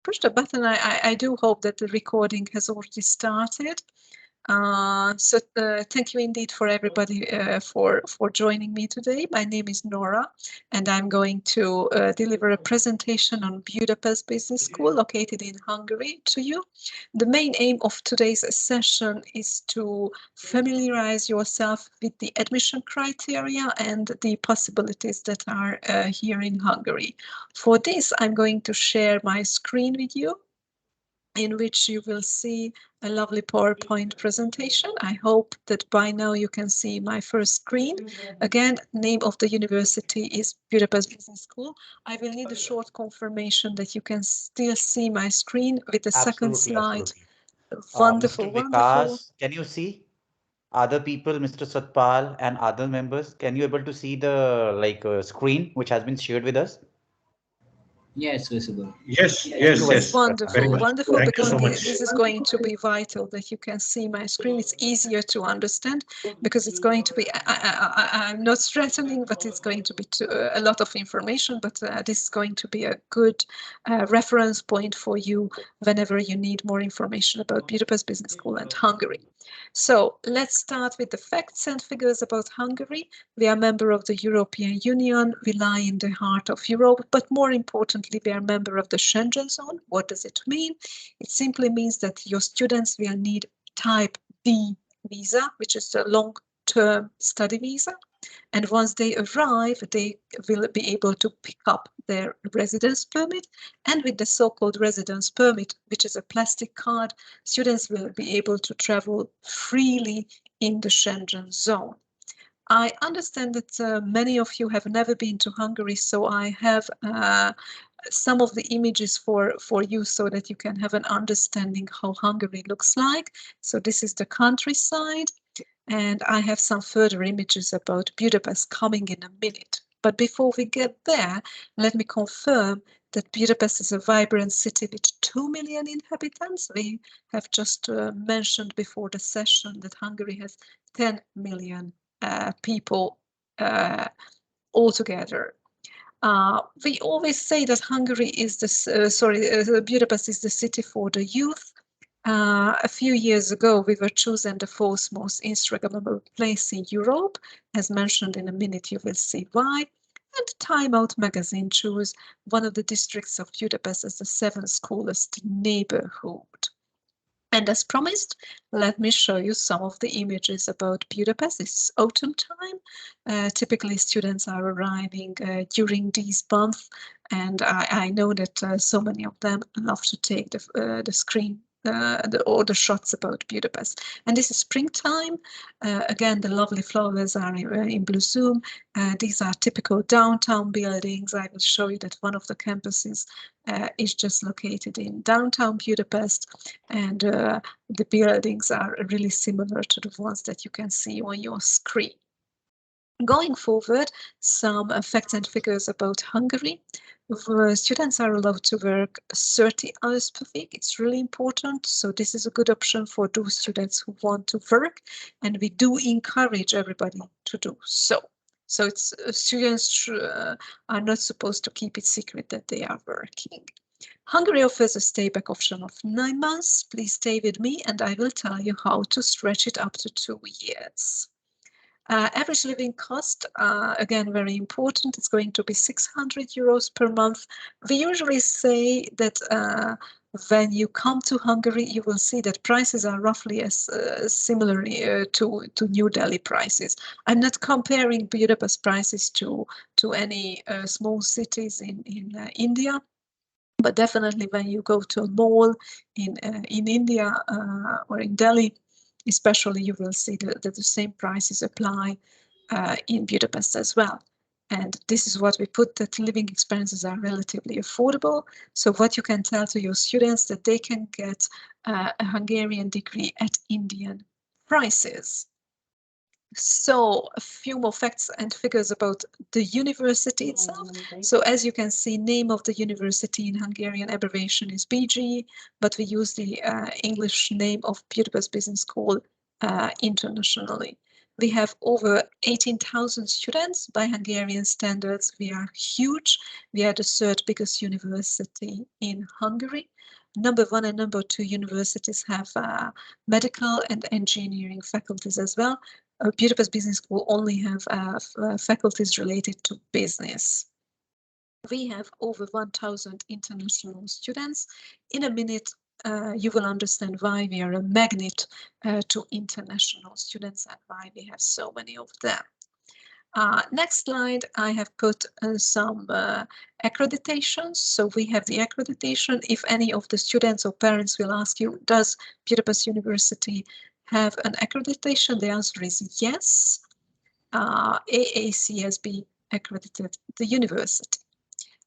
push the button. I do hope that the recording has already started. So thank you indeed for everybody for joining me today. My name is Nora, and I'm going to deliver a presentation on Budapest Business School located in Hungary to you. The main aim of today's session is to familiarize yourself with the admission criteria and the possibilities that are here in Hungary. For this, I'm going to share my screen with you, in which you will see a lovely PowerPoint presentation. I hope that by now you can see my first screen. Again, name of the university is Budapest Business School. I will need a short confirmation that you can still see my screen with the second slide. Wonderful, Mr. wonderful. Vikas, can you see other people, Mr. Satpal and other members? Can you able to see the screen which has been shared with us? Yeah, it's visible. Yes, Thank you very yes. much, Wonderful, Very much. wonderful, Thank you because so much. this is going to be vital that you can see my screen. It's easier to understand because it's going to be, I'm not threatening, but it's going to be a lot of information, but this is going to be a good reference point for you whenever you need more information about Budapest Business School and Hungary. So let's start with the facts and figures about Hungary. We are a member of the European Union. We lie in the heart of Europe, but more importantly, we are a member of the Schengen zone. What does it mean? It simply means that your students will need type D visa, which is the long-term study visa. And once they arrive, they will be able to pick up their residence permit. And with the so-called residence permit, which is a plastic card, students will be able to travel freely in the Schengen zone. I understand that many of you have never been to Hungary, so I have some of the images for you so that you can have an understanding how Hungary looks like. So this is the countryside, and I have some further images about Budapest coming in a minute. But before we get there, let me confirm that Budapest is a vibrant city with 2 million inhabitants. We have just mentioned before the session that Hungary has 10 million people altogether. We always say that Hungary is Budapest is the city for the youth. A few years ago, we were chosen the fourth most Instagrammable place in Europe. As mentioned in a minute, you will see why. And Time Out magazine chose one of the districts of Budapest as the seventh coolest neighborhood. And as promised, let me show you some of the images about Budapest. It's autumn time. Typically, students are arriving during these months, and I know that so many of them love to take the screen or the shots about Budapest. And this is springtime. Again, the lovely flowers are in bloom. These are typical downtown buildings. I will show you that one of the campuses is just located in downtown Budapest, and the buildings are really similar to the ones that you can see on your screen. Going forward, some facts and figures about Hungary. Students are allowed to work 30 hours per week. It's really important. So this is a good option for those students who want to work, and we do encourage everybody to do so. So it's students are not supposed to keep it secret that they are working. Hungary offers a stay-back option of 9 months. Please stay with me and I will tell you how to stretch it up to 2 years. Average living cost, again, very important. It's going to be 600 euros per month. We usually say that when you come to Hungary, you will see that prices are roughly as similar to New Delhi prices. I'm not comparing Budapest prices to any small cities in India, but definitely when you go to a mall in India or in Delhi, especially, you will see that the same prices apply in Budapest as well. And this is what we put, that living expenses are relatively affordable. So what you can tell to your students that they can get a Hungarian degree at Indian prices. So a few more facts and figures about the university itself. So as you can see, name of the university in Hungarian abbreviation is BG, but we use the English name of Budapest Business School internationally. We have over 18,000 students. By Hungarian standards, we are huge. We are the third biggest university in Hungary. Number 1 and number 2 universities have medical and engineering faculties as well. Budapest Business School only have faculties related to business. We have over 1,000 international students. In a minute, you will understand why we are a magnet to international students and why we have so many of them. Next slide, I have put some accreditations. So we have the accreditation. If any of the students or parents will ask you, does Budapest University have an accreditation? The answer is yes. AACSB accredited the university.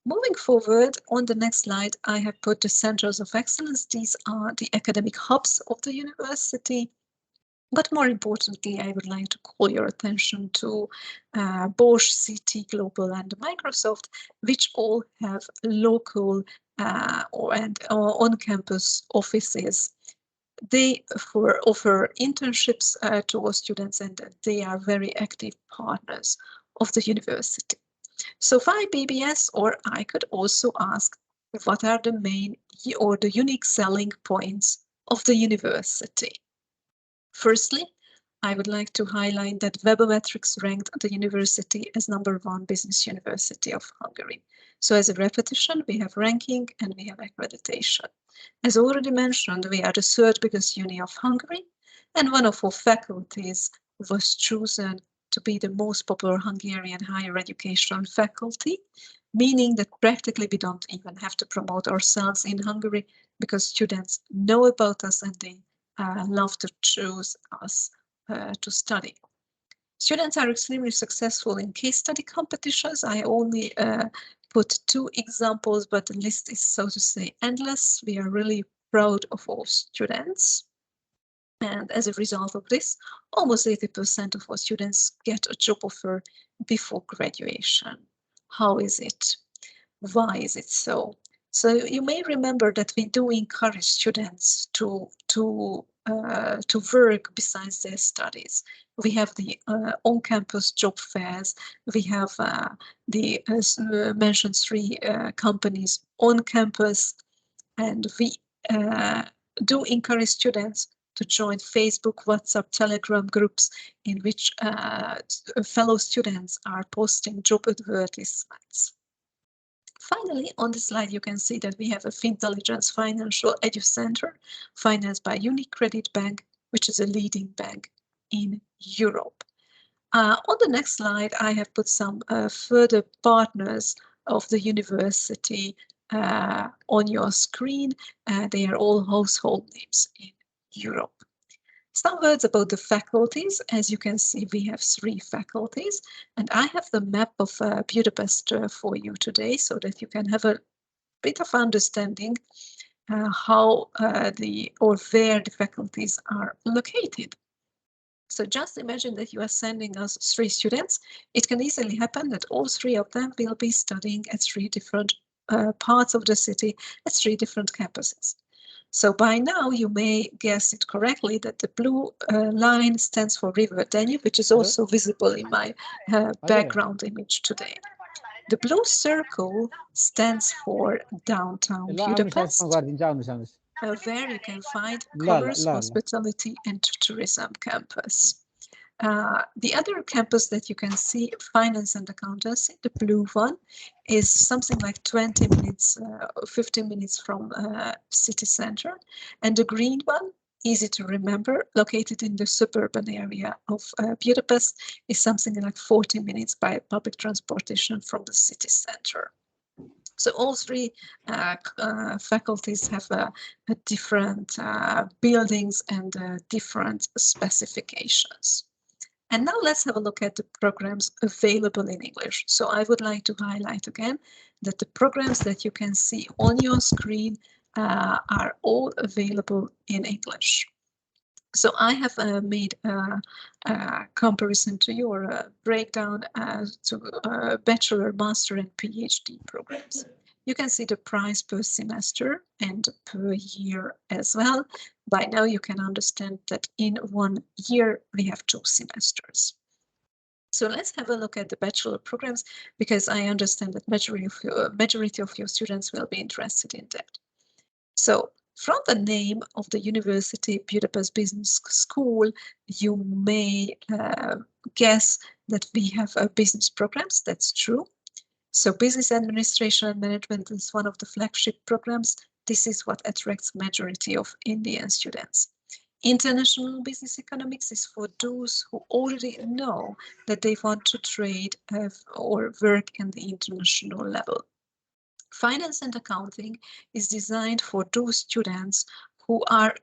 Moving forward, on the next slide, I have put the centers of excellence. These are the academic hubs of the university. But more importantly, I would like to call your attention to Bosch, CT Global, and Microsoft, which all have local or on-campus offices. They offer internships to our students, and they are very active partners of the university. So why BBS? Or I could also ask, what are the main or the unique selling points of the university? Firstly, I would like to highlight that Webometrics ranked the university as #1 business university of Hungary. So as a repetition, we have ranking and we have accreditation. As already mentioned, we are the third biggest uni of Hungary, and one of our faculties was chosen to be the most popular Hungarian higher education faculty, meaning that practically we don't even have to promote ourselves in Hungary because students know about us and they love to choose us to study. Students are extremely successful in case study competitions. I only put 2 examples, but the list is, so to say, endless. We are really proud of our students. And as a result of this, almost 80% of our students get a job offer before graduation. How is it? Why is it so? So you may remember that we do encourage students to work besides their studies. We have the on-campus job fairs. We have the mentioned 3 companies on campus, and we do encourage students to join Facebook, WhatsApp, Telegram groups in which fellow students are posting job advertisements. Finally, on the slide, you can see that we have a Fintelligence Financial Edu Center financed by UniCredit Bank, which is a leading bank in Europe. On the next slide, I have put some further partners of the university on your screen. They are all household names in Europe. Some words about the faculties. As you can see, we have 3 faculties, and I have the map of Budapest for you today so that you can have a bit of understanding how where the faculties are located. So just imagine that you are sending us 3 students. It can easily happen that all 3 of them will be studying at 3 different parts of the city, at 3 different campuses. So by now you may guess it correctly that the blue line stands for River Danube, which is also visible in my background image today. The blue circle stands for downtown Budapest, where you can find commerce, hospitality, and tourism campus. The other campus that you can see, finance and accountancy, the blue one, is something like 20 minutes, 15 minutes from city center. And the green one, easy to remember, located in the suburban area of Budapest, is something like 40 minutes by public transportation from the city center. So all 3 faculties have different buildings and different specifications. And now let's have a look at the programs available in English. So I would like to highlight again that the programs that you can see on your screen are all available in English. So I have made a comparison to your breakdown to bachelor, master, and PhD programs. You can see the price per semester and per year as well. By now you can understand that in 1 year we have 2 semesters. So let's have a look at the bachelor programs, because I understand that majority of your students will be interested in that. So from the name of the university, Budapest Business School, you may guess that we have business programs. That's true. So business administration and management is one of the flagship programs. This is what attracts majority of Indian students. International business economics is for those who already know that they want to trade or work in the international level. Finance and accounting is designed for those students who are,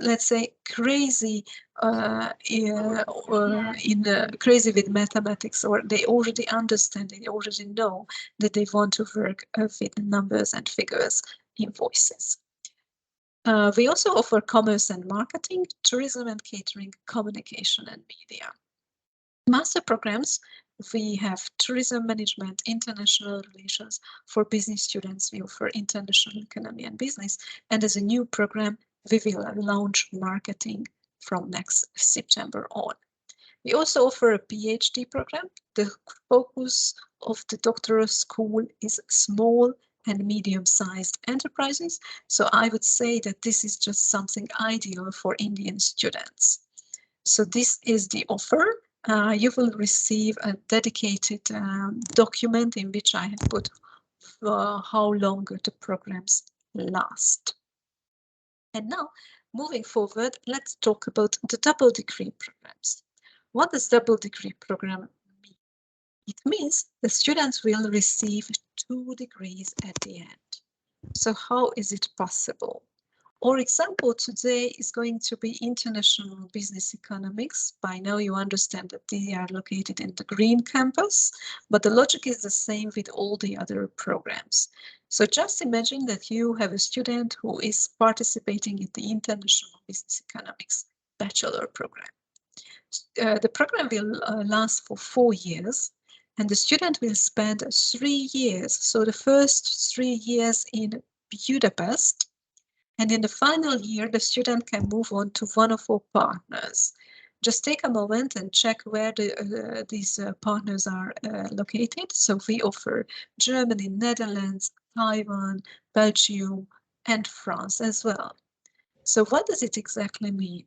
let's say, crazy crazy with mathematics, or they already understand, they already know that they want to work with numbers and figures, invoices. We also offer commerce and marketing, tourism and catering, communication and media. Master programs, we have tourism management, international relations. For business students, we offer international economy and business. And as a new program, we will launch marketing from next September on. We also offer a PhD program. The focus of the doctoral school is small and medium-sized enterprises. So I would say that this is just something ideal for Indian students. So this is the offer. You will receive a dedicated document in which I have put how long the programs last. And now, moving forward, let's talk about the double degree programs. What does double degree program mean? It means the students will receive 2 degrees at the end. So how is it possible? Our example today is going to be international business economics. By now you understand that they are located in the green campus, but the logic is the same with all the other programs. So just imagine that you have a student who is participating in the international business economics bachelor program. The program will last for 4 years, and the student will spend 3 years. So the first 3 years in Budapest, and in the final year, the student can move on to one of our partners. Just take a moment and check where these partners are located. So we offer Germany, Netherlands, Taiwan, Belgium, and France as well. So what does it exactly mean?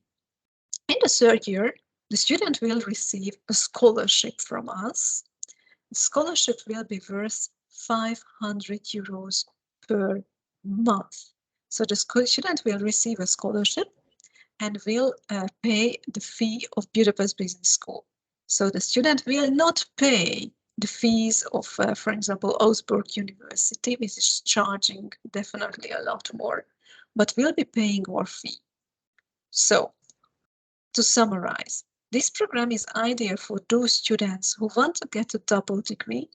In the 3rd year, the student will receive a scholarship from us. The scholarship will be worth 500 euros per month. So the student will receive a scholarship and will pay the fee of Budapest Business School. So the student will not pay the fees of, for example, Augsburg University, which is charging definitely a lot more, but will be paying our fee. So to summarize, this program is ideal for those students who want to get a double degree,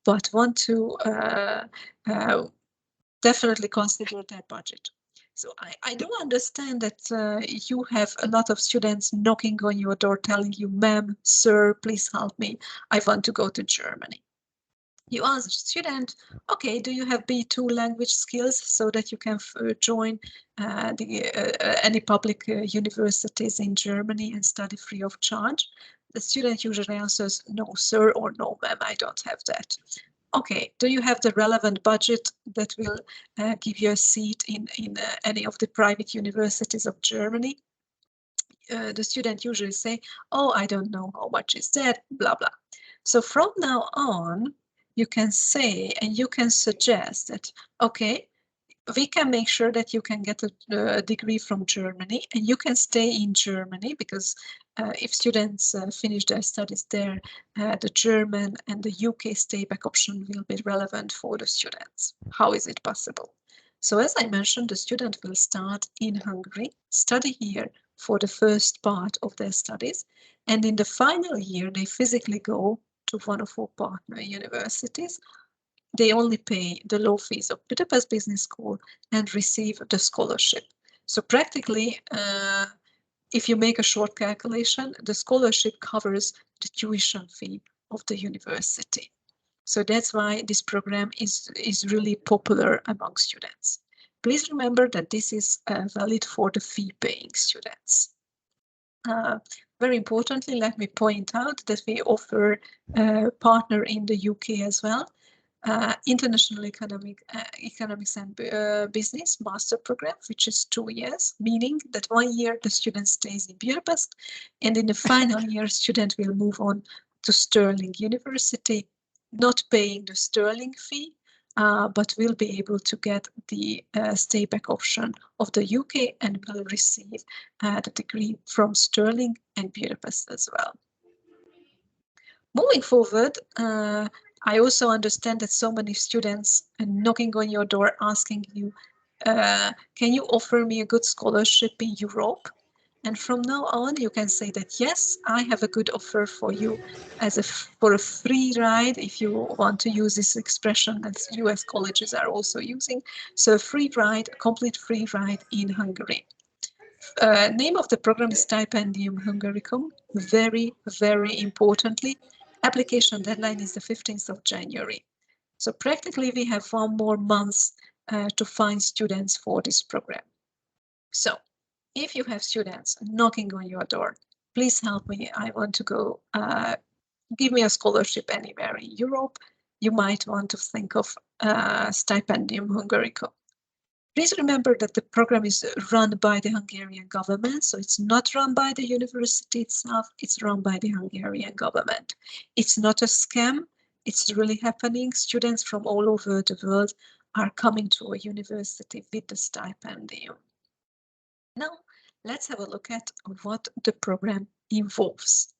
but want to definitely consider their budget. So I do understand that you have a lot of students knocking on your door telling you, ma'am, sir, please help me. I want to go to Germany. You ask the student, okay, do you have B2 language skills so that you can join any public universities in Germany and study free of charge? The student usually answers, no, sir, or no, ma'am, I don't have that. Okay, do you have the relevant budget that will give you a seat in any of the private universities of Germany? The student usually say, oh, I don't know how much is that, blah, blah. So from now on, you can say and you can suggest that, okay, we can make sure that you can get a degree from Germany and you can stay in Germany, because if students finish their studies there, the German and the UK stay back option will be relevant for the students. How is it possible? So as I mentioned, the student will start in Hungary, study here for the first part of their studies, and in the final year they physically go to one of our partner universities. They only pay the low fees of Budapest Business School and receive the scholarship. So practically, if you make a short calculation, the scholarship covers the tuition fee of the university. So that's why this program is really popular among students. Please remember that this is valid for the fee-paying students. Very importantly, let me point out that we offer a partner in the UK as well, International Economics and Business Master Program, which is 2 years, meaning that 1 year the student stays in Budapest, and in the final year, student will move on to Stirling University, not paying the Stirling fee, but will be able to get the stay back option of the UK and will receive the degree from Stirling and Budapest as well. Moving forward, I also understand that so many students are knocking on your door asking you, can you offer me a good scholarship in Europe? And from now on, you can say that, yes, I have a good offer for you for a free ride, if you want to use this expression that US colleges are also using. So a free ride, a complete free ride in Hungary. Name of the program is Stipendium Hungaricum. Very, very importantly, application deadline is the 15th of January. So practically we have 1 more month to find students for this program. So if you have students knocking on your door, please help me. I want to go, give me a scholarship anywhere in Europe. You might want to think of Stipendium Hungaricum. Please remember that the program is run by the Hungarian government, so it's not run by the university itself, it's run by the Hungarian government. It's not a scam, it's really happening. Students from all over the world are coming to a university with the stipendium. Now, let's have a look at what the program involves.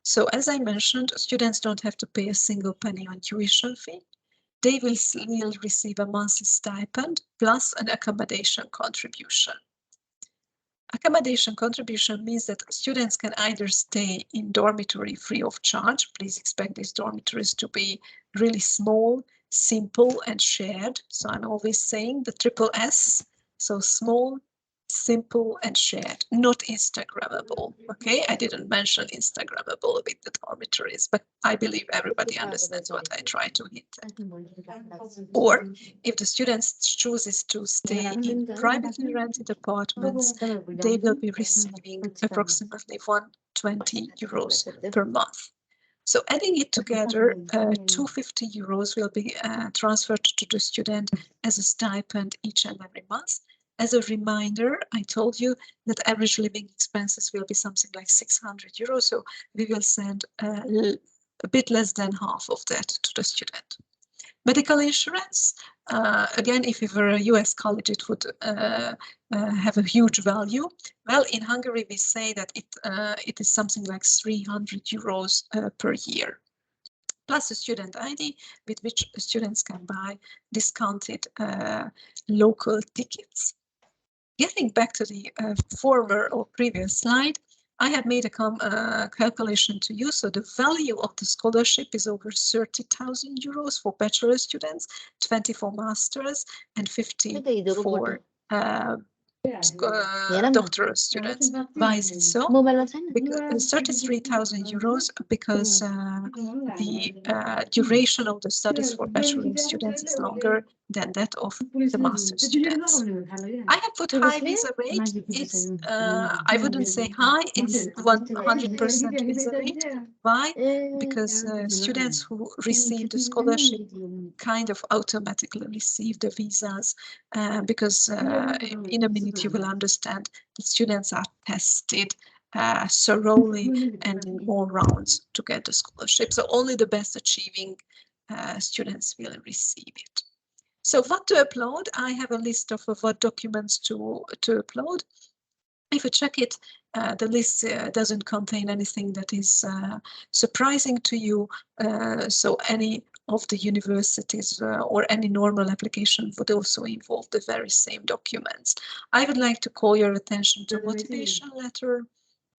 So as I mentioned, students don't have to pay a single penny on tuition fee. They will receive a monthly stipend plus an accommodation contribution. Accommodation contribution means that students can either stay in dormitory free of charge. Please expect these dormitories to be really small, simple, and shared. So I'm always saying the triple S, so small, simple, and shared, not Instagrammable. Okay, I didn't mention Instagrammable with the dormitories, but I believe everybody understands what I try to hint at. Or if the students chooses to stay in privately rented apartments, they will be receiving approximately 120 euros per month. So adding it together, 250 euros will be transferred to the student as a stipend each and every month. As a reminder, I told you that average living expenses will be something like 600 euros, so we will send a bit less than half of that to the student. Medical insurance, again, if it were a US college, it would have a huge value. Well, in Hungary, we say that it is something like 300 euros per year, plus a student ID with which students can buy discounted local tickets. Getting back to the former or previous slide, I have made a calculation to you. So the value of the scholarship is over 30,000 euros for bachelor students, 20 for masters, and 50 for doctoral students. Why is it so? Because 33,000 euros because the duration of the studies for bachelor students is longer than that of the master students. I have put high visa rate. It's I wouldn't say high, it's 100% visa rate. Why? Because students who receive the scholarship kind of automatically receive the visas because in a minute you will understand that students are tested thoroughly and in more rounds to get the scholarship. So only the best achieving students will receive it. So what to upload? I have a list of what documents to upload. If you check it, the list doesn't contain anything that is surprising to you. So any of the universities or any normal application would also involve the very same documents. I would like to call your attention to motivation letter.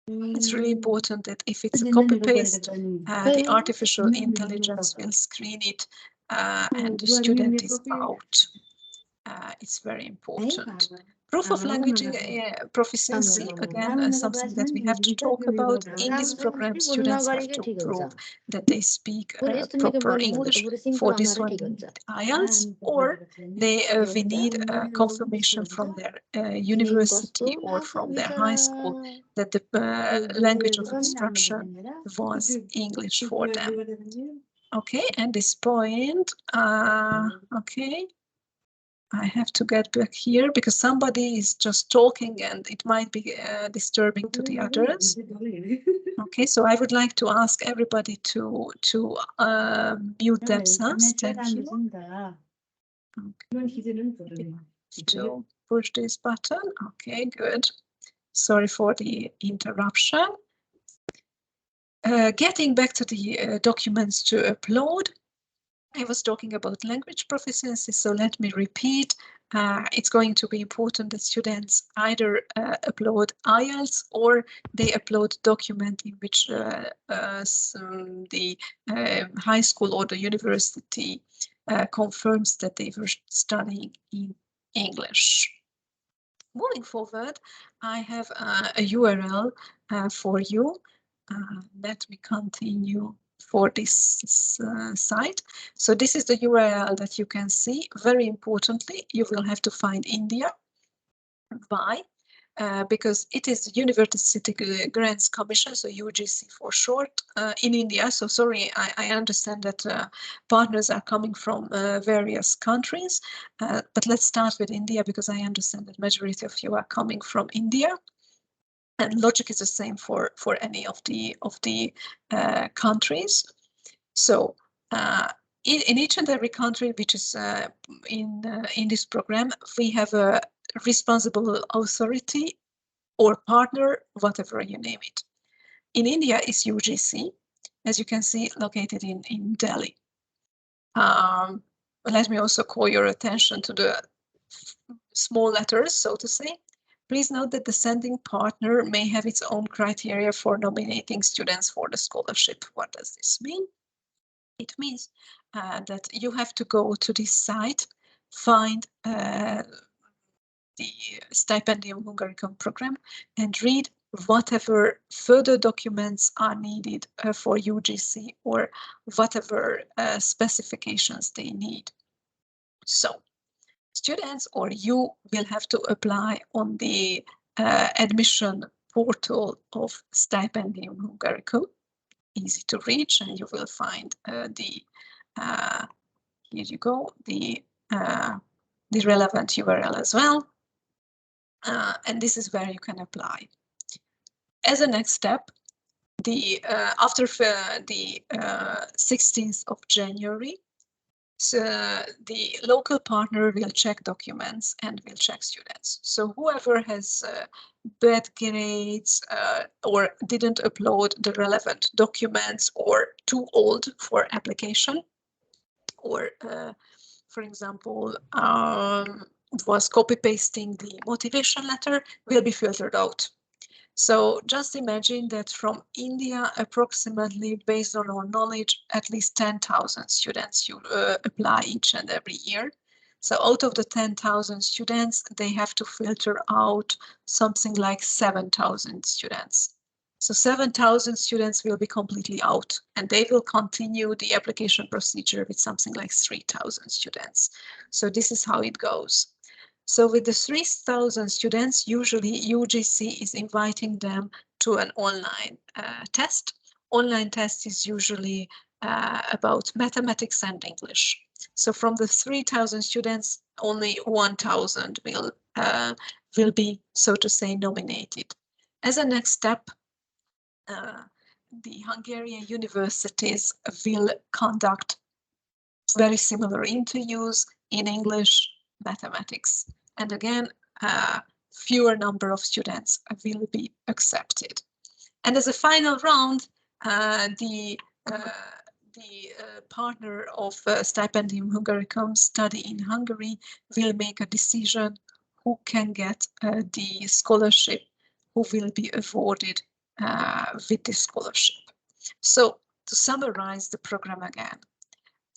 It's really important that if it's a copy-paste, the artificial intelligence will screen it and the student is out. It's very important. Proof of language proficiency, again, something that we have to talk about. In this program, students have to prove that they speak proper English. For this one, we need IELTS, or we need confirmation from their university or from their high school that the language of instruction was English for them. Okay, at this point, okay. I have to get back here because somebody is just talking and it might be disturbing to the others. Okay, so I would like to ask everybody to mute themselves. Thank you. Okay. To push this button. Okay, good. Sorry for the interruption. Getting back to the documents to upload. I was talking about language proficiency, so let me repeat. It's going to be important that students either upload IELTS or they upload document in which the high school or the university confirms that they were studying in English. Moving forward, I have a URL for you. Let me continue for this site. So this is the URL that you can see. Very importantly, you will have to find India. Why? Because it is the University Grants Commission, so UGC for short, in India. So sorry, I understand that partners are coming from various countries, but let's start with India because I understand that majority of you are coming from India. And logic is the same for any of the countries. So in each and every country which is in this program, we have a responsible authority or partner, whatever you name it. In India is UGC, as you can see, located in Delhi. Let me also call your attention to the small letters, so to say. Please note that the sending partner may have its own criteria for nominating students for the scholarship. What does this mean? It means that you have to go to this site, find the Stipendium Hungaricum program, and read whatever further documents are needed for UGC or whatever specifications they need. So, students or you will have to apply on the admission portal of Stipendium Hungaricum. Easy to reach, and you will find here you go, the relevant URL as well. And this is where you can apply. As a next step, after the 16th of January, so the local partner will check documents and will check students. So whoever has bad grades or didn't upload the relevant documents or too old for application, or for example, was copy-pasting the motivation letter, will be filtered out. So just imagine that from India, approximately, based on our knowledge, at least 10,000 students apply each and every year. So out of the 10,000 students, they have to filter out something like 7,000 students. So 7,000 students will be completely out, and they will continue the application procedure with something like 3,000 students. So this is how it goes. So with the 3,000 students, usually UGC is inviting them to an online test. Online test is usually about mathematics and English. So from the 3,000 students, only 1,000 will be, so to say, nominated. As a next step, the Hungarian universities will conduct very similar interviews in English, mathematics, and again, fewer number of students will be accepted. And as a final round, the partner of Stipendium Hungaricum study in Hungary will make a decision who can get the scholarship, who will be awarded with this scholarship. So to summarize the program again,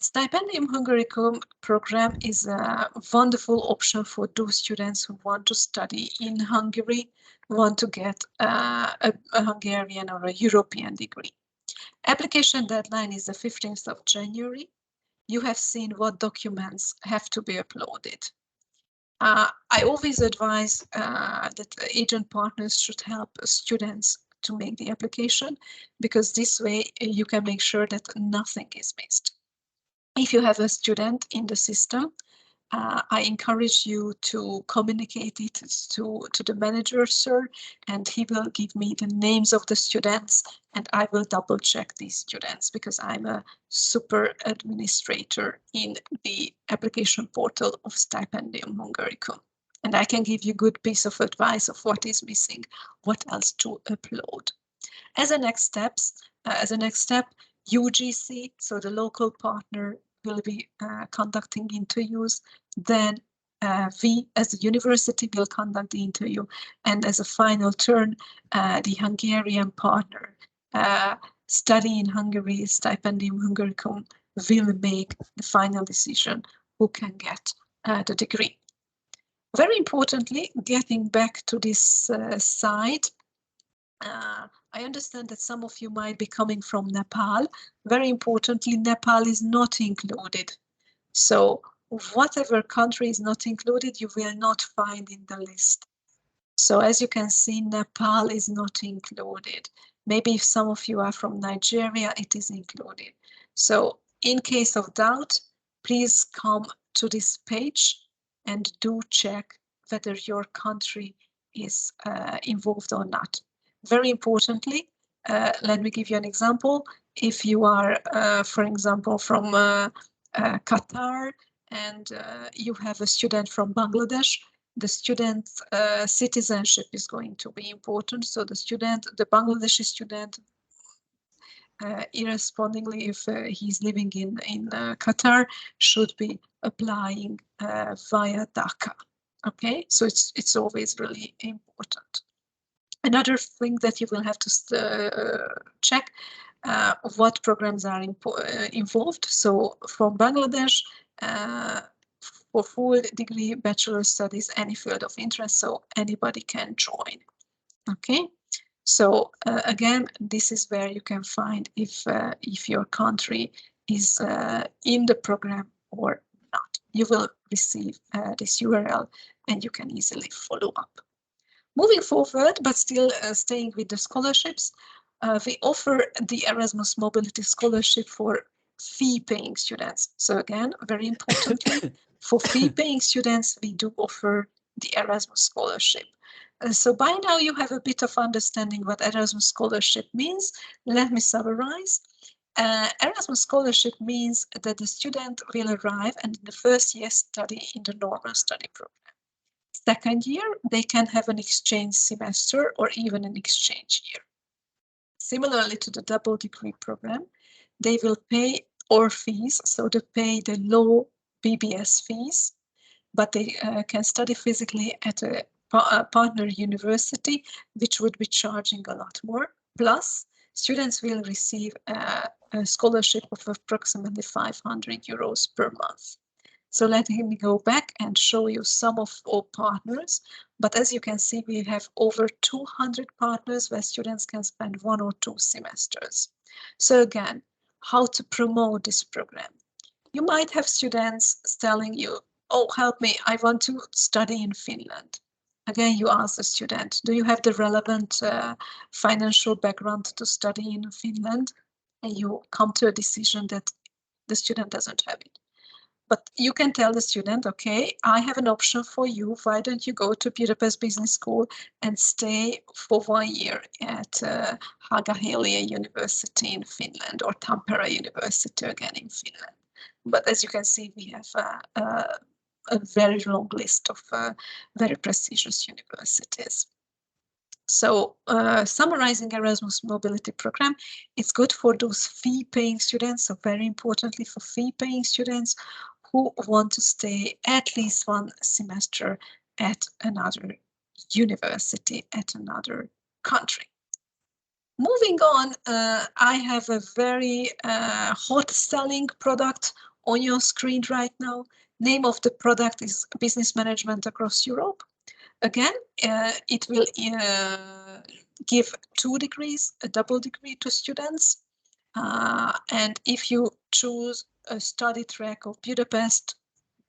Stipendium Hungaricum program is a wonderful option for those students who want to study in Hungary, want to get a Hungarian or a European degree. Application deadline is the 15th of January. You have seen what documents have to be uploaded. I always advise that agent partners should help students to make the application, because this way you can make sure that nothing is missed. If you have a student in the system, I encourage you to communicate it to the manager, sir, and he will give me the names of the students, and I will double check these students, because I'm a super administrator in the application portal of Stipendium Hungaricum. And I can give you good piece of advice of what is missing, what else to upload. As a next step, UGC, so the local partner, will be conducting interviews. Then we, as a university, will conduct the interview. And as a final turn, the Hungarian partner, study in Hungary, Stipendium Hungaricum, will make the final decision who can get the degree. Very importantly, getting back to this site, I understand that some of you might be coming from Nepal. Very importantly, Nepal is not included. So whatever country is not included, you will not find in the list. So as you can see, Nepal is not included. Maybe if some of you are from Nigeria, it is included. So in case of doubt, please come to this page and do check whether your country is involved or not. Very importantly, let me give you an example. If you are, for example, from Qatar and you have a student from Bangladesh, the student citizenship is going to be important. So the Bangladeshi student, irrespectively if he's living in Qatar, should be applying via Dhaka. Okay, so it's always really important. Another thing that you will have to check what programs are involved. So from Bangladesh, for full degree, bachelor studies, any field of interest, so anybody can join. Okay, so again, this is where you can find if your country is in the program or not. You will receive this URL and you can easily follow up. Moving forward, but still staying with the scholarships, we offer the Erasmus Mobility Scholarship for fee-paying students. So again, very importantly, for fee-paying students, we do offer the Erasmus Scholarship. So by now you have a bit of understanding what Erasmus Scholarship means. Let me summarize. Erasmus Scholarship means that the student will arrive and in the first year study in the normal study program. Second year, they can have an exchange semester or even an exchange year. Similarly to the double degree program, they will pay our fees, so they pay the low BBS fees, but they can study physically at a partner university, which would be charging a lot more. Plus, students will receive a scholarship of approximately 500 euros per month. So let me go back and show you some of our partners. But as you can see, we have over 200 partners where students can spend 1 or 2 semesters. So again, how to promote this program? You might have students telling you, oh, help me, I want to study in Finland. Again, you ask the student, do you have the relevant financial background to study in Finland? And you come to a decision that the student doesn't have it. But you can tell the student, okay, I have an option for you. Why don't you go to Budapest Business School and stay for 1 year at Hungary University in Finland or Tampere University again in Finland. But as you can see, we have a very long list of very prestigious universities. So summarizing Erasmus Mobility Program, it's good for those fee-paying students, so very importantly for fee-paying students who want to stay at least 1 semester at another university, at another country. Moving on, I have a very hot selling product on your screen right now. Name of the product is Business Management Across Europe. Again, it will give 2 degrees, a double degree to students. And if you choose a study track of Budapest,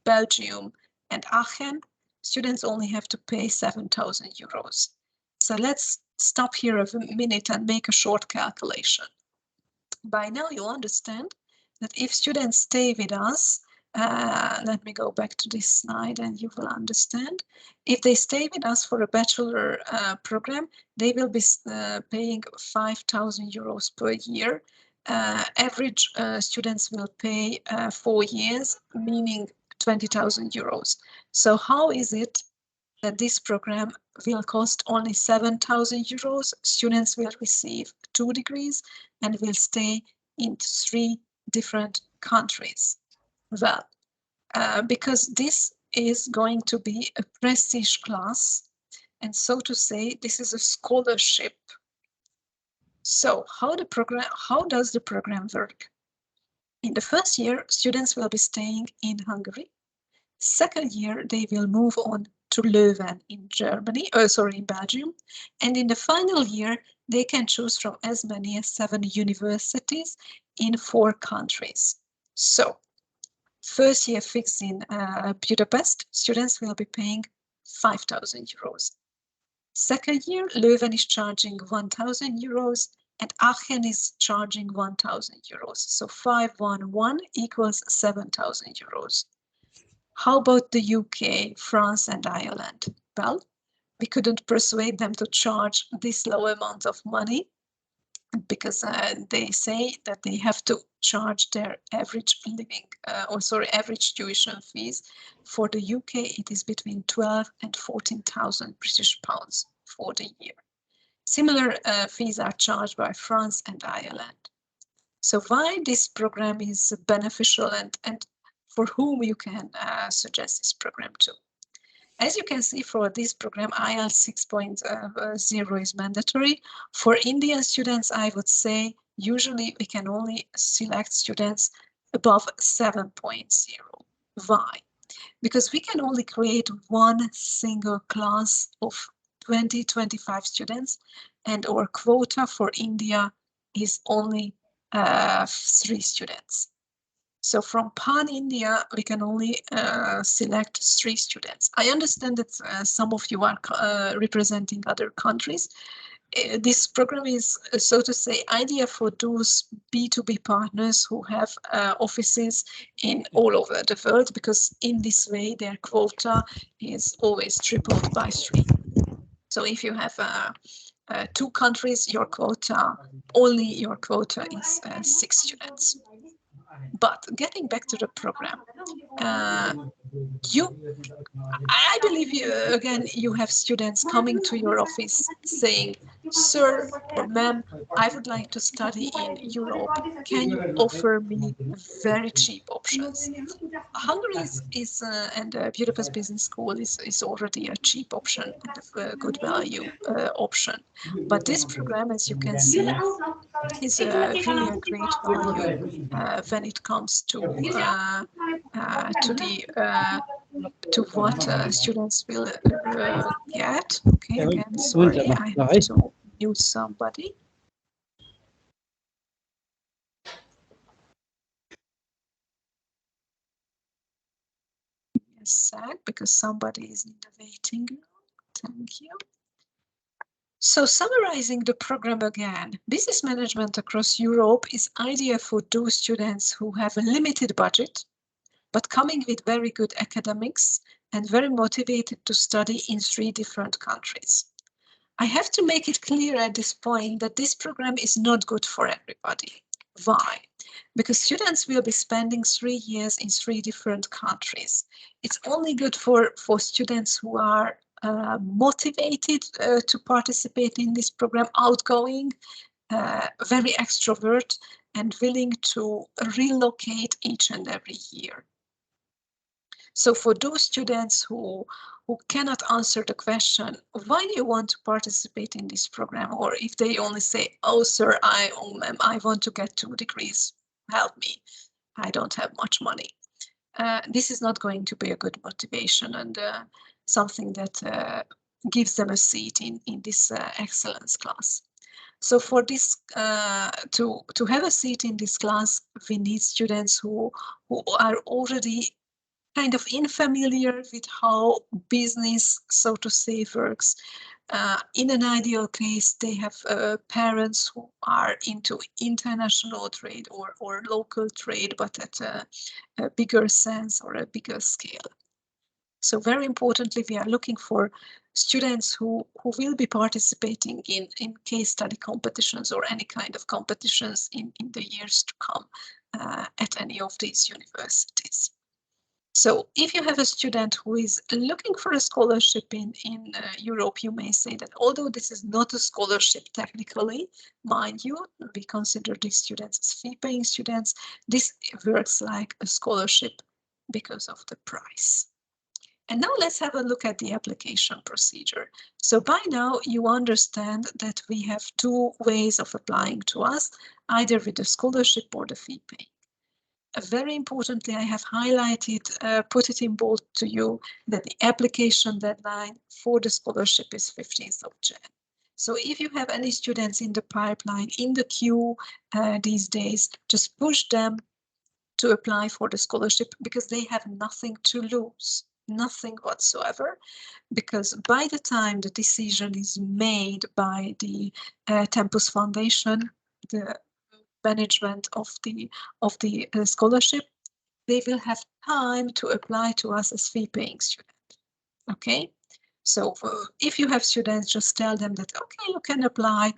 Belgium, and Aachen, students only have to pay 7,000 euros. So let's stop here a minute and make a short calculation. By now you understand that if students stay with us, let me go back to this slide and you will understand. If they stay with us for a bachelor program, they will be paying 5,000 euros per year. Average students will pay 4 years, meaning 20,000 euros. So how is it that this program will cost only 7,000 euros? Students will receive 2 degrees and will stay in 3 different countries. Well, because this is going to be a prestige class, and so to say, this is a scholarship. So how does the program work? In the first year, students will be staying in Hungary. Second year, they will move on to Leuven in Germany, in Belgium. And in the final year, they can choose from as many as 7 universities in 4 countries. So, first year fixed in Budapest, students will be paying 5,000 euros. Second year, Leuven is charging 1,000 euros and Aachen is charging 1,000 euros. So 511 equals 7,000 euros. How about the UK, France, and Ireland? Well, we couldn't persuade them to charge this low amount of money because they say that they have to charge their average average tuition fees. For the UK, it is between 12 and 14,000 British pounds for the year. Similar fees are charged by France and Ireland. So why this program is beneficial and for whom you can suggest this program to? As you can see, for this program, IELTS 6.0 is mandatory. For Indian students, I would say usually we can only select students above 7.0. Why? Because we can only create one single class of 20-25 students, and our quota for India is only 3 students. So from Pan India, we can only select 3 students. I understand that some of you are representing other countries. This program is, so to say, idea for those B2B partners who have offices in all over the world, because in this way their quota is always tripled by 3. So if you have 2 countries, your quota is 6 students. But getting back to the program, I believe you have students coming to your office saying, "Sir or ma'am, I would like to study in Europe. Can you offer me very cheap options?" Hungary is and Budapest Business School is already a cheap option and a good value option. But this program, as you can see, is really a great value when it comes to what students will get. Okay, again, sorry, I have to mute somebody. A sec, because somebody is in the waiting room. Thank you. So summarizing the program again, business management across Europe is ideal for those students who have a limited budget, but coming with very good academics and very motivated to study in 3 different countries. I have to make it clear at this point that this program is not good for everybody. Why? Because students will be spending 3 years in 3 different countries. It's only good for students who are motivated to participate in this program, outgoing, very extrovert, and willing to relocate each and every year. So for those students who cannot answer the question, why do you want to participate in this program? Or if they only say, "Oh, sir, I want to get 2 degrees, help me." I don't have much money. This is not going to be a good motivation and something that gives them a seat in this excellence class. So for this, to have a seat in this class, we need students who are already kind of unfamiliar with how business, so to say, works. In an ideal case, they have parents who are into international trade or local trade, but at a bigger sense or a bigger scale. So very importantly, we are looking for students who will be participating in case study competitions or any kind of competitions in the years to come at any of these universities. So if you have a student who is looking for a scholarship in Europe, you may say that although this is not a scholarship technically, mind you, we consider these students as fee-paying students. This works like a scholarship because of the price. And now let's have a look at the application procedure. So by now you understand that we have two ways of applying to us, either with the scholarship or the fee paying. Very importantly, I have highlighted, put it in bold to you, that the application deadline for the scholarship is 15th of Jan. So if you have any students in the pipeline, in the queue these days, just push them to apply for the scholarship because they have nothing to lose, nothing whatsoever, because by the time the decision is made by the Tempus Foundation, the management of the scholarship, they will have time to apply to us as fee-paying student. Okay, so if you have students, just tell them that okay, you can apply,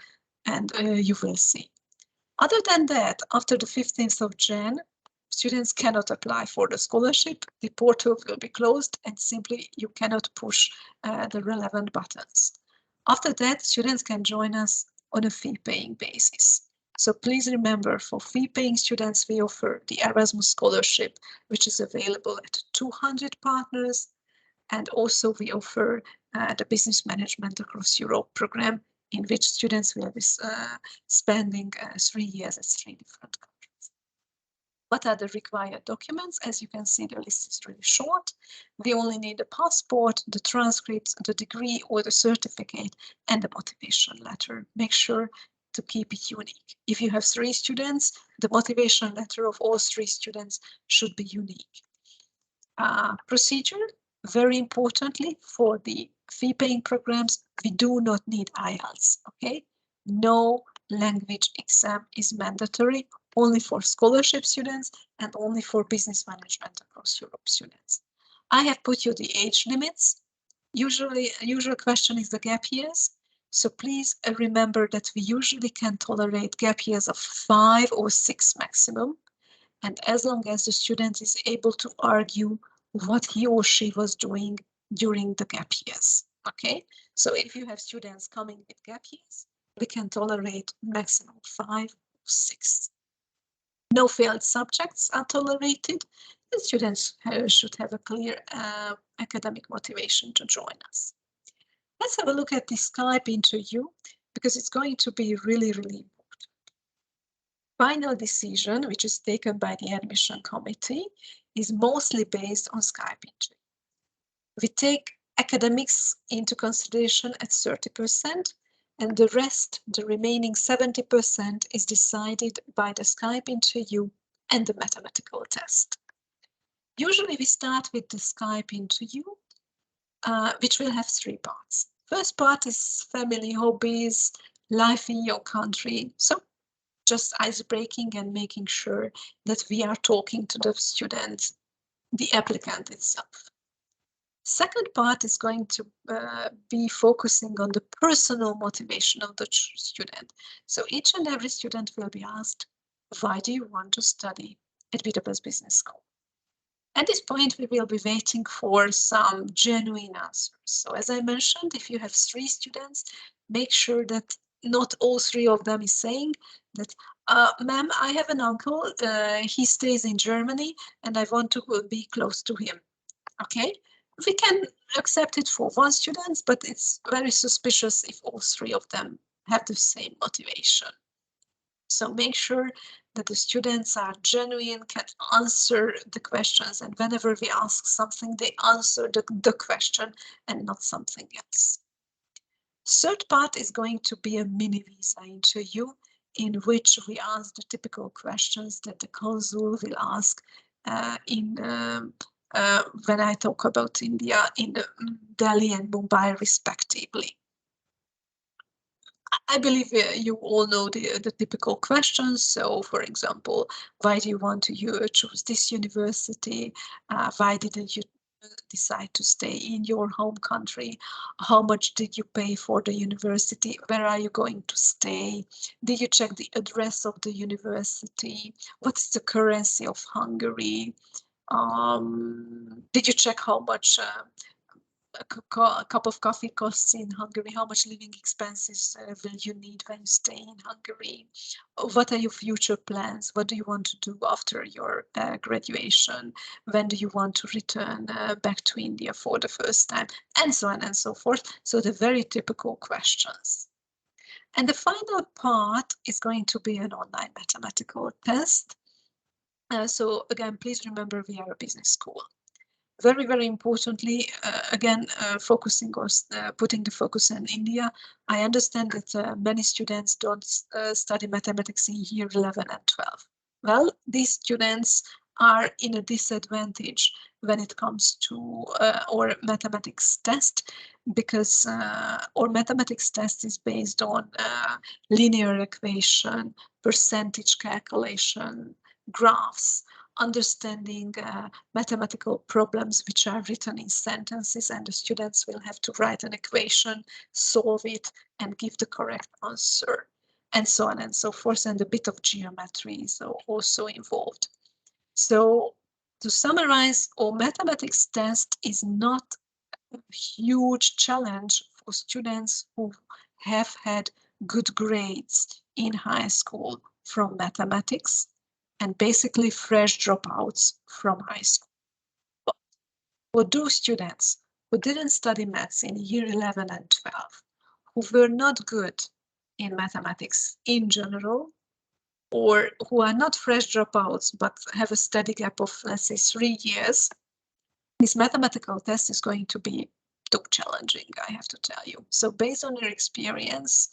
and you will see. Other than that, after the 15th of Jan, students cannot apply for the scholarship. The portal will be closed, and simply you cannot push the relevant buttons. After that, students can join us on a fee-paying basis. So please remember, for fee-paying students, we offer the Erasmus Scholarship, which is available at 200 partners. And also we offer the Business Management Across Europe program, in which students will be spending 3 years at 3 different countries. What are the required documents? As you can see, the list is really short. We only need the passport, the transcripts, the degree or the certificate, and the motivation letter. Make sure to keep it unique. If you have 3 students, the motivation letter of all 3 students should be unique. Procedure, very importantly, for the fee-paying programs, we do not need IELTS, okay? No language exam is mandatory, only for scholarship students and only for business management across Europe students. I have put you the age limits. Usual question is the gap years. So please remember that we usually can tolerate gap years of 5 or 6 maximum. And as long as the student is able to argue what he or she was doing during the gap years, okay? So if you have students coming with gap years, we can tolerate maximum 5 or 6. No failed subjects are tolerated. The students should have a clear academic motivation to join us. Let's have a look at the Skype interview, because it's going to be really, really important. Final decision, which is taken by the admission committee, is mostly based on Skype interview. We take academics into consideration at 30%, and the rest, the remaining 70%, is decided by the Skype interview and the mathematical test. Usually we start with the Skype interview, which will have 3 parts. First part is family, hobbies, life in your country. So just ice-breaking and making sure that we are talking to the student, the applicant itself. Second part is going to be focusing on the personal motivation of the student. So each and every student will be asked, why do you want to study at Budapest Business School? At this point, we will be waiting for some genuine answers. So as I mentioned, if you have 3 students, make sure that not all 3 of them is saying that, ma'am, I have an uncle, he stays in Germany and I want to be close to him. Okay, we can accept it for 1 student, but it's very suspicious if all 3 of them have the same motivation. So make sure that the students are genuine, can answer the questions, and whenever we ask something, they answer the question and not something else. Third part is going to be a mini visa interview in which we ask the typical questions that the consul will ask when I talk about India in Delhi and Mumbai respectively. I believe you all know the typical questions. So, for example, why do you want to choose this university? Why didn't you decide to stay in your home country? How much did you pay for the university? Where are you going to stay? Did you check the address of the university? What's the currency of Hungary? Did you check how much a cup of coffee costs in Hungary? How much living expenses will you need when you stay in Hungary? What are your future plans? What do you want to do after your graduation? When do you want to return back to India for the first time? And so on and so forth. So the very typical questions. And the final part is going to be an online mathematical test. So again, please remember we are a business school. Very, very importantly, again, focusing on putting the focus in India. I understand that many students don't study mathematics in year 11 and 12. Well, these students are in a disadvantage when it comes to our mathematics test, because our mathematics test is based on linear equation, percentage calculation, graphs, understanding mathematical problems which are written in sentences, and the students will have to write an equation, solve it, and give the correct answer, and so on and so forth, and a bit of geometry is also involved. So to summarize, our mathematics test is not a huge challenge for students who have had good grades in high school from mathematics, and basically fresh dropouts from high school. But for those students who didn't study maths in year 11 and 12, who were not good in mathematics in general, or who are not fresh dropouts but have a study gap of, let's say, 3 years, this mathematical test is going to be too challenging, I have to tell you. So based on their experience,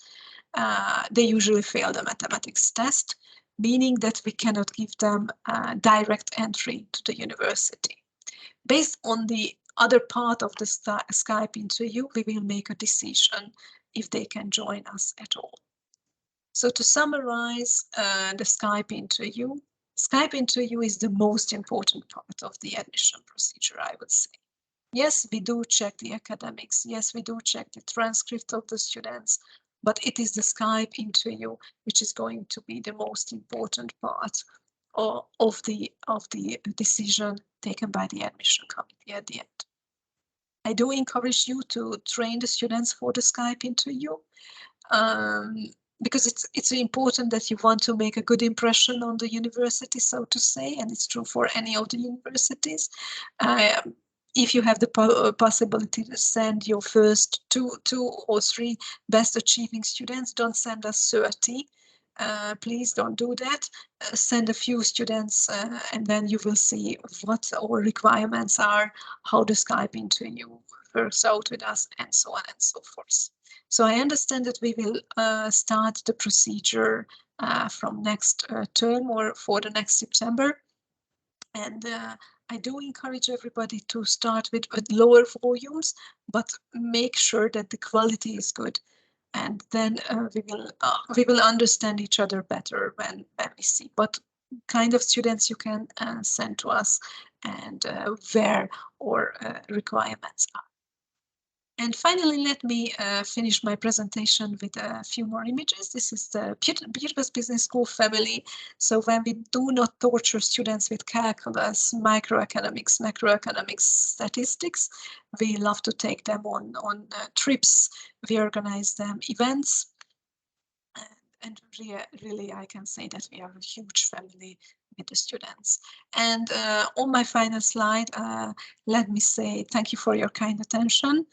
they usually fail the mathematics test, meaning that we cannot give them direct entry to the university. Based on the other part of the Skype interview, we will make a decision if they can join us at all. So to summarize the Skype interview is the most important part of the admission procedure, I would say. Yes, we do check the academics. Yes, we do check the transcript of the students, but it is the Skype interview which is going to be the most important part of the decision taken by the admission committee at the end. I do encourage you to train the students for the Skype interview, because it's important that you want to make a good impression on the university, so to say, and it's true for any of the universities. If you have the possibility to send your first two or three best achieving students, don't send us 30. Please don't do that. Send a few students, and then you will see what our requirements are, how the Skype interview works out with us, and so on and so forth. So I understand that we will start the procedure from next term, or for the next September. And I do encourage everybody to start with lower volumes, but make sure that the quality is good. And then we will understand each other better when we see what kind of students you can send to us, and where our requirements are. And finally, let me finish my presentation with a few more images. This is the Budapest Business School family. So when we do not torture students with calculus, microeconomics, macroeconomics, statistics, we love to take them on trips. We organize them events. And really, I can say that we are a huge family with the students. And on my final slide, let me say thank you for your kind attention.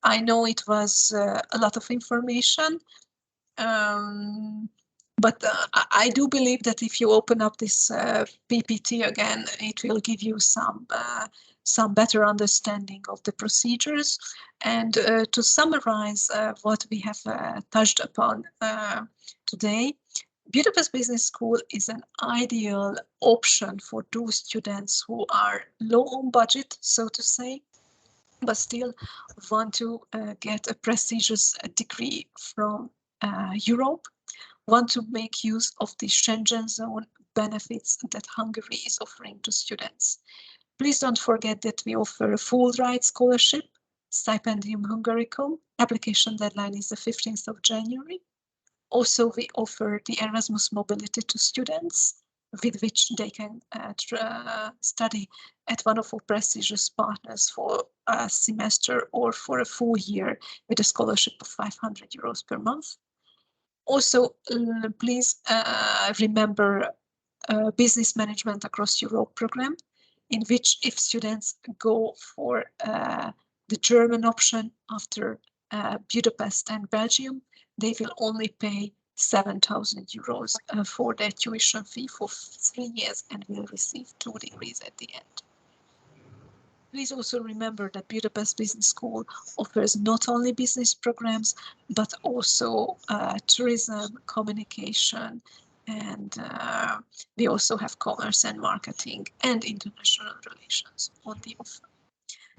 I know it was a lot of information. But I do believe that if you open up this PPT again, it will give you some better understanding of the procedures. And to summarize what we have touched upon today, Budapest Business School is an ideal option for those students who are low on budget, so to say, but still want to get a prestigious degree from Europe, want to make use of the Schengen zone benefits that Hungary is offering to students. Please don't forget that we offer a full ride scholarship, Stipendium Hungaricum. Application deadline is the 15th of January. Also, we offer the Erasmus mobility to students, with which they can study at one of our prestigious partners for a semester or for a full year with a scholarship of 500 euros per month. Also, please remember Business Management Across Europe program, in which if students go for the German option after Budapest and Belgium, they will only pay 7,000 euros for their tuition fee for 3 years and will receive 2 degrees at the end. Please also remember that Budapest Business School offers not only business programs, but also tourism, communication, and we also have commerce and marketing and international relations on the offer.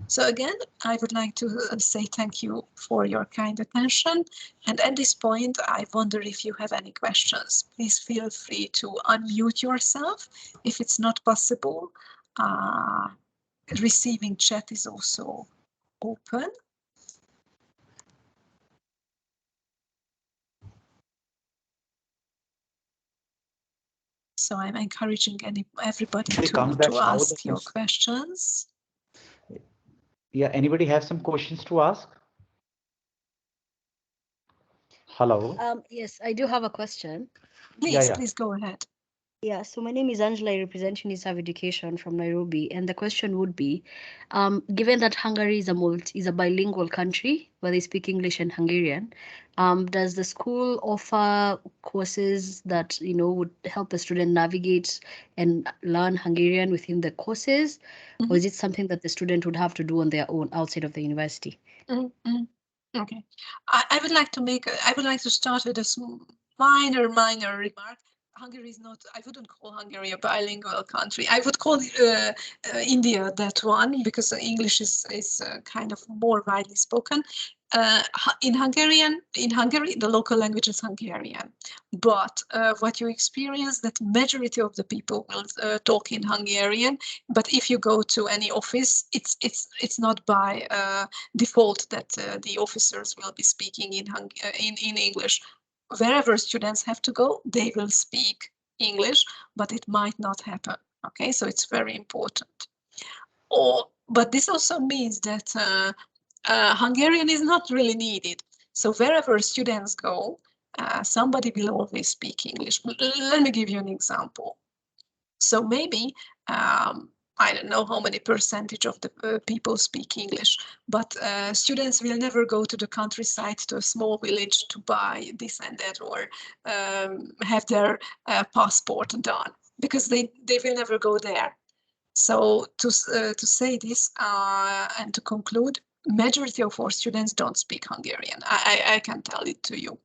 So again, I would like to say thank you for your kind attention. And at this point, I wonder if you have any questions. Please feel free to unmute yourself if it's not possible. Receiving chat is also open. So I'm encouraging everybody to ask your questions. Yeah, anybody have some questions to ask? Hello. Yes, I do have a question. Please, please go ahead. Yeah, so my name is Angela. I represent UNICEF Education from Nairobi, and the question would be, given that Hungary is a bilingual country where they speak English and Hungarian, does the school offer courses that would help a student navigate and learn Hungarian within the courses, or is it something that the student would have to do on their own outside of the university? Okay, I would like to start with a minor remark. Hungary is not, I wouldn't call Hungary a bilingual country. I would call India that one, because English is kind of more widely spoken. In Hungary, the local language is Hungarian. But what you experience, that majority of the people will talk in Hungarian. But if you go to any office, it's not by default that the officers will be speaking in English. Wherever students have to go, they will speak English, but it might not happen. Okay, so it's very important. But this also means that Hungarian is not really needed. So wherever students go, somebody will always speak English. Let me give you an example. So maybe I don't know how many percentage of the people speak English, but students will never go to the countryside, to a small village to buy this and that, or have their passport done, because they will never go there. So to say this and to conclude, majority of our students don't speak Hungarian. I can tell it to you.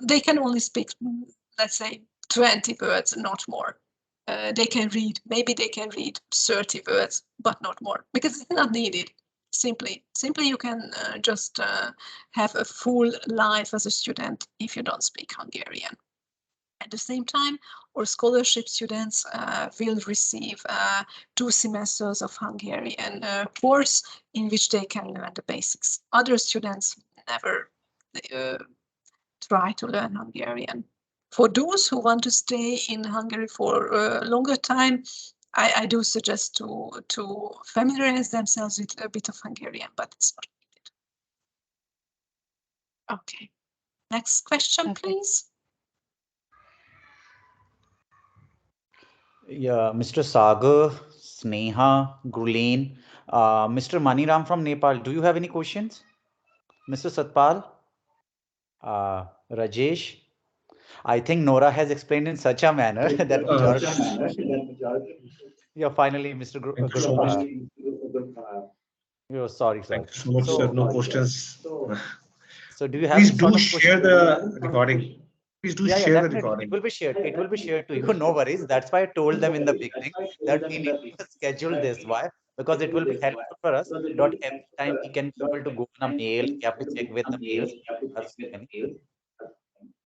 They can only speak, let's say, 20 words, not more. They can read, maybe they can read 30 words, but not more, because it's not needed. Simply you can just have a full life as a student if you don't speak Hungarian. At the same time, our scholarship students will receive 2 semesters of Hungarian course in which they can learn the basics. Other students never try to learn Hungarian. For those who want to stay in Hungary for a longer time, I do suggest to familiarize themselves with a bit of Hungarian, but it's not needed. Okay, next question, please. Yeah, Mr. Sagar, Sneha, Gulen, Mr. Maniram from Nepal, do you have any questions? Mr. Satpal, Rajesh. I think Nora has explained in such a manner that majority. Yeah, finally, Mr. Thank you so much. You're sorry, sir. Thank you so much, sir. No questions. So do you have Please any sort do of share the recording. Please do Yeah, share the definitely. It recording. will be shared. It will be shared to you. No worries. That's why I told them in the beginning that we need to schedule this. Why? Because it will be helpful for us. Not every time we can be able to go on a mail. We have to check with the mails.